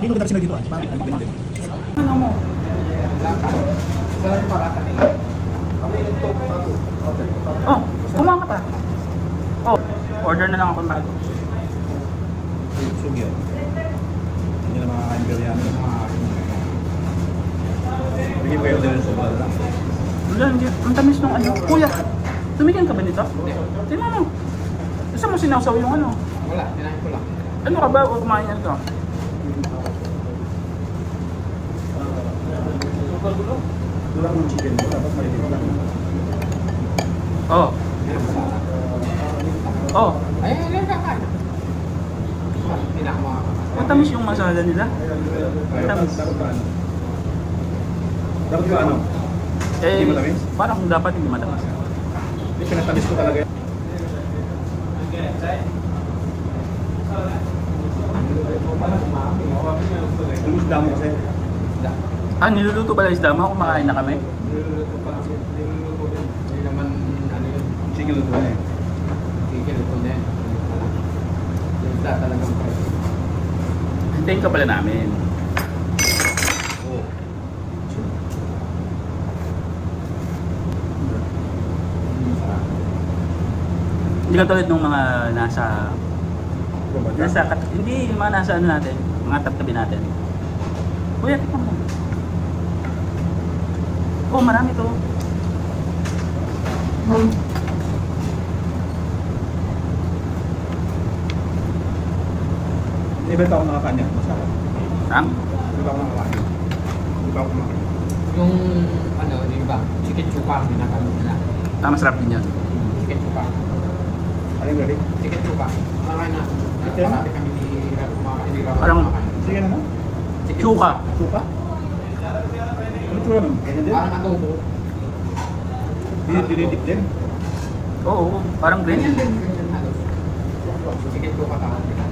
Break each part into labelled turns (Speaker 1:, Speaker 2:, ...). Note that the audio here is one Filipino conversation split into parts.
Speaker 1: Hindi ko dapat dito.
Speaker 2: Ano mo? Oh, kumain ka pa. Oh, order na lang ako ng bago.
Speaker 1: Sugyo. Hindi na makakain biryani. Bigyan ko yung order sa bala lang.
Speaker 2: Wala, hindi. Ang tamis nung ano. Kuya, tumigyan ka ba nito? Tingnan mo. Gusto mo sinawsaw yung ano?
Speaker 3: Wala, tinahin ko lang.
Speaker 2: Ano ka ba o kumain na ito?
Speaker 1: Wala akong chicken. Dapat maliliit lang.
Speaker 2: Oh. Oh.
Speaker 3: Ay, kakain. Pinakama.
Speaker 2: Ang tamis yung masala nila.
Speaker 1: Dapat ba ano? Dapat ba ano?
Speaker 2: Eh,
Speaker 1: Hindi matamis?
Speaker 2: parang dapat hindi matamis.
Speaker 1: Hindi, pinatamis ko talaga. Ang isda mo kasi.
Speaker 2: Ah, niluluto pala isda mo? Kumakain na kami?
Speaker 3: Hindi naman, ano yun,
Speaker 1: Chicken luto na eh.
Speaker 3: chicken ito na yun. Yung isda talagang fresh.
Speaker 2: Hintayin ka pala namin.
Speaker 3: Oo.
Speaker 2: Hindi ka tulad nung mga nasa hindi, yung mga nasa ano natin, mga tabi natin. Kuya, tignan mo. Oh, marami to.
Speaker 1: Ibig ako nakakanya. Masarap.
Speaker 2: Ang?
Speaker 1: Ibig ako nakakanya. Ibig ako kumakain.
Speaker 3: Yung, ano, di ba, chicken chuka ang ginagawa nila.
Speaker 2: Masarap din yan.
Speaker 3: Chicken chuka.
Speaker 1: Ano yung galing?
Speaker 3: Chicken chuka. Kumakain na. Marami kami ni kumakain.
Speaker 2: Parang
Speaker 1: Sige naman.
Speaker 2: chuka.
Speaker 1: Suka? Ano ito naman? Ganyan din?
Speaker 3: Parang adobo.
Speaker 1: Dinidip din?
Speaker 2: Oo, parang green.
Speaker 3: Ganyan din. Ganyan halos. Chicken chuka tawag nila.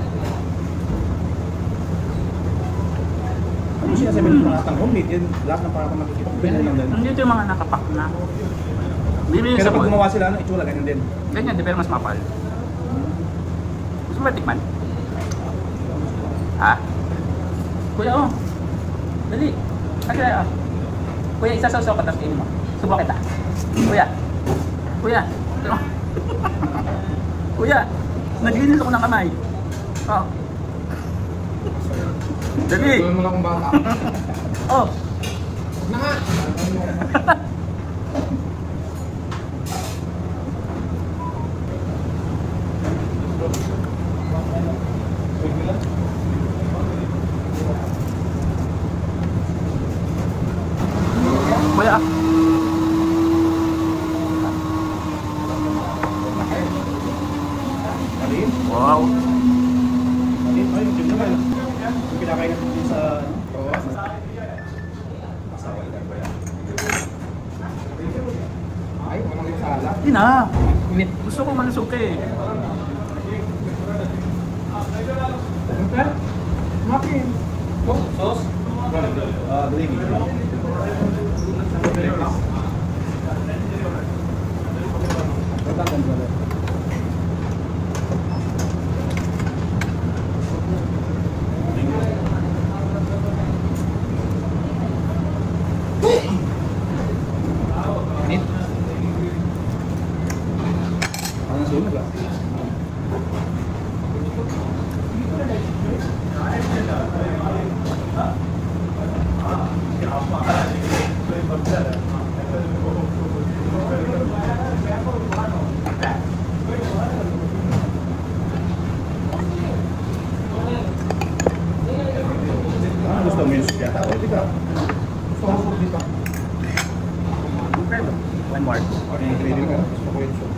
Speaker 1: Ano sinasabi ng mga tanghong meat? Yan, lahat ng parang makikita. Ganyan lang din.
Speaker 2: Nandito yung mga nakapak na. Bibili
Speaker 1: Pero
Speaker 2: sa
Speaker 1: pag
Speaker 2: mall.
Speaker 1: gumawa sila, ano, itsura ganyan din.
Speaker 2: Ganyan, di pero mas mapal. Gusto mo ba tikman? Ha? Kuya, oh. Dali. Kasi, oh. Kuya, isasaw-saw ka tapos kainin mo. Subukan kita. Kuya. Kuya. Ito. Kuya. Naglinis ako ng kamay. Oh. Dali.
Speaker 3: Gawin mo lang kung bata.
Speaker 2: Oh.
Speaker 3: Huwag na nga.
Speaker 2: Kuya.
Speaker 1: Maliit?
Speaker 2: Wow.
Speaker 1: Maliit? Ay, yung naman. Yung pinakain natin dito sa...
Speaker 3: Ay, walang isala.
Speaker 2: Hindi na.
Speaker 3: Init.
Speaker 2: Gusto ko malusog ka eh.
Speaker 3: Siyempre, makin. Oh, sauce?
Speaker 1: Gravy.
Speaker 3: Init.
Speaker 1: Ang sunog ah. Gusto mo yung soup yata? O, di ka.
Speaker 3: Gusto ko soup dito.
Speaker 2: One more.
Speaker 1: Okay, yung gravy ko. Gusto ko yung soup.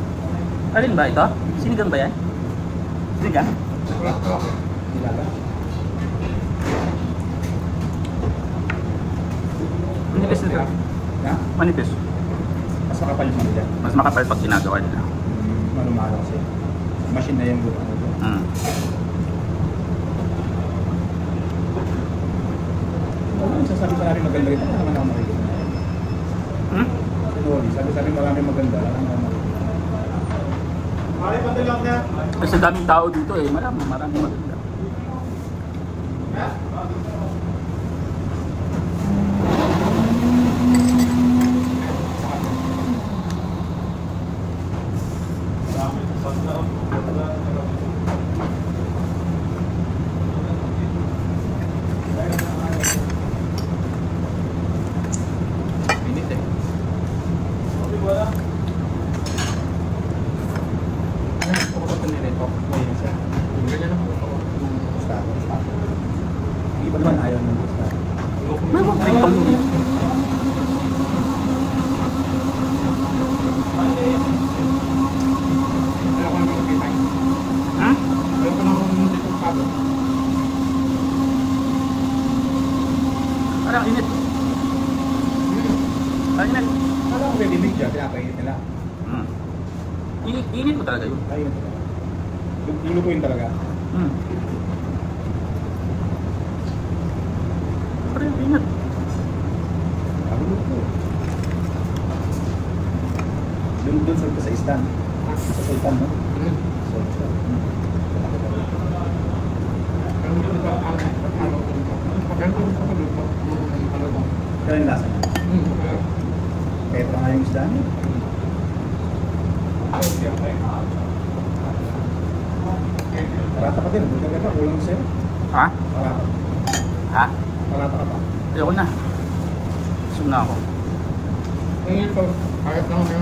Speaker 2: Alin ba ito? Sinigang ba yan? Sinigang?
Speaker 1: Nilaga.
Speaker 2: Manipis nito.
Speaker 1: Ha?
Speaker 2: Manipis.
Speaker 1: Mas makapal yung manila.
Speaker 2: Mas makapal pag ginagawa nila.
Speaker 1: Malumalo kasi. Machine na yung buto. Ano sasabi pa namin maganda rin? Ano naman ako makikita? Sabi marami maganda. Ano naman ako makikita?
Speaker 2: Kasi daming tao dito eh. Marami maganda.
Speaker 1: ko naman ayaw ng gusto.
Speaker 2: May mga ringtone yun. Ha? Parang init. Parang init.
Speaker 1: Kala ko ready made dyan, pinapainit nila.
Speaker 2: Hmm. Init mo talaga yun.
Speaker 1: Ayun. Lulutuin talaga.
Speaker 2: Hmm. Parang init.
Speaker 1: Ako luto. Doon sa istan. Sa sultan, no? Sultan. Kaya yung lasa niya. Kaya pa nga yung isda niya. Parata ka din. Buta ka pa. Kulang sa'yo.
Speaker 2: Ha?
Speaker 1: Parata.
Speaker 2: Ha?
Speaker 1: Parata ka pa.
Speaker 2: Ayoko na. Busog na ako.
Speaker 1: Pares lang ba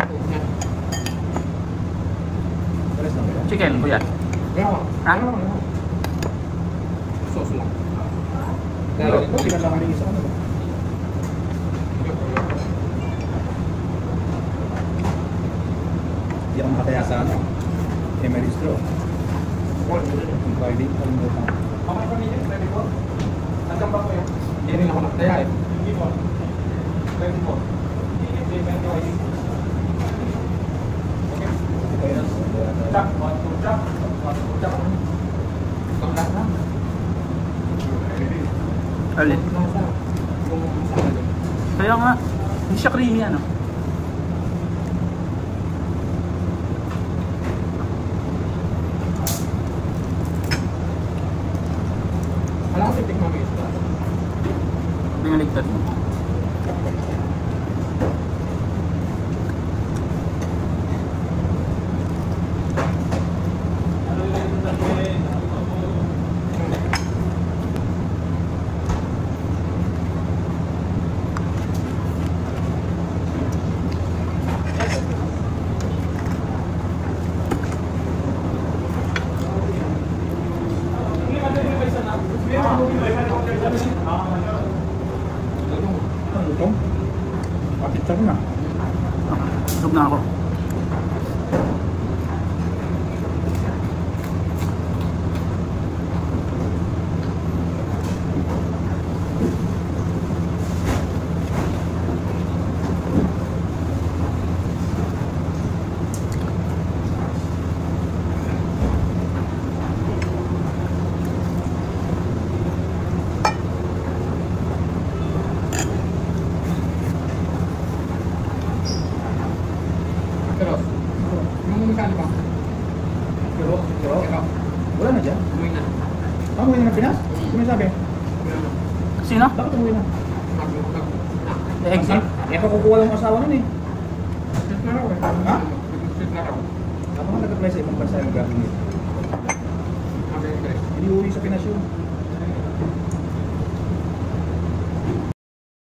Speaker 1: yan?
Speaker 2: Chicken, kuya. Ha?
Speaker 3: Sauce lang.
Speaker 1: Pero, tingnan lang ang isa ka na ba? Hindi ako makataya sa ano. Emery Straw. Yung Friday, kalimutan.
Speaker 3: Okay pa niya, ready po? Hanggang ba po yun? Hindi rin ako nakataya eh. Hindi po. Ready po. Chop, one, two, chop. One, two, chop. Itong lahat na.
Speaker 2: Alin?
Speaker 3: Yung masama doon.
Speaker 2: Kaya nga, hindi siya creamy ano.
Speaker 3: Alam ko titikman mo yung isda.
Speaker 2: Binaligtad mo.
Speaker 1: Ano ito? Kapit ka na.
Speaker 2: Busog na ako.
Speaker 3: Pero, yung magkano ba?
Speaker 1: Pero,
Speaker 3: Pero,
Speaker 1: wala na dyan.
Speaker 3: umuwi na.
Speaker 1: Ah, umuwi na ng Pinas? Sino sabi?
Speaker 2: Sino?
Speaker 1: Bakit umuwi na?
Speaker 2: Exit?
Speaker 1: Eh, pakukuha lang ang asawa nun eh.
Speaker 3: Sit na raw eh.
Speaker 1: Ha?
Speaker 3: Sit na raw.
Speaker 1: Ako nga nag-apply sa ibang bansa yung gagawin nito.
Speaker 3: Sabi ko,
Speaker 1: Hindi uwi sa Pinas yun.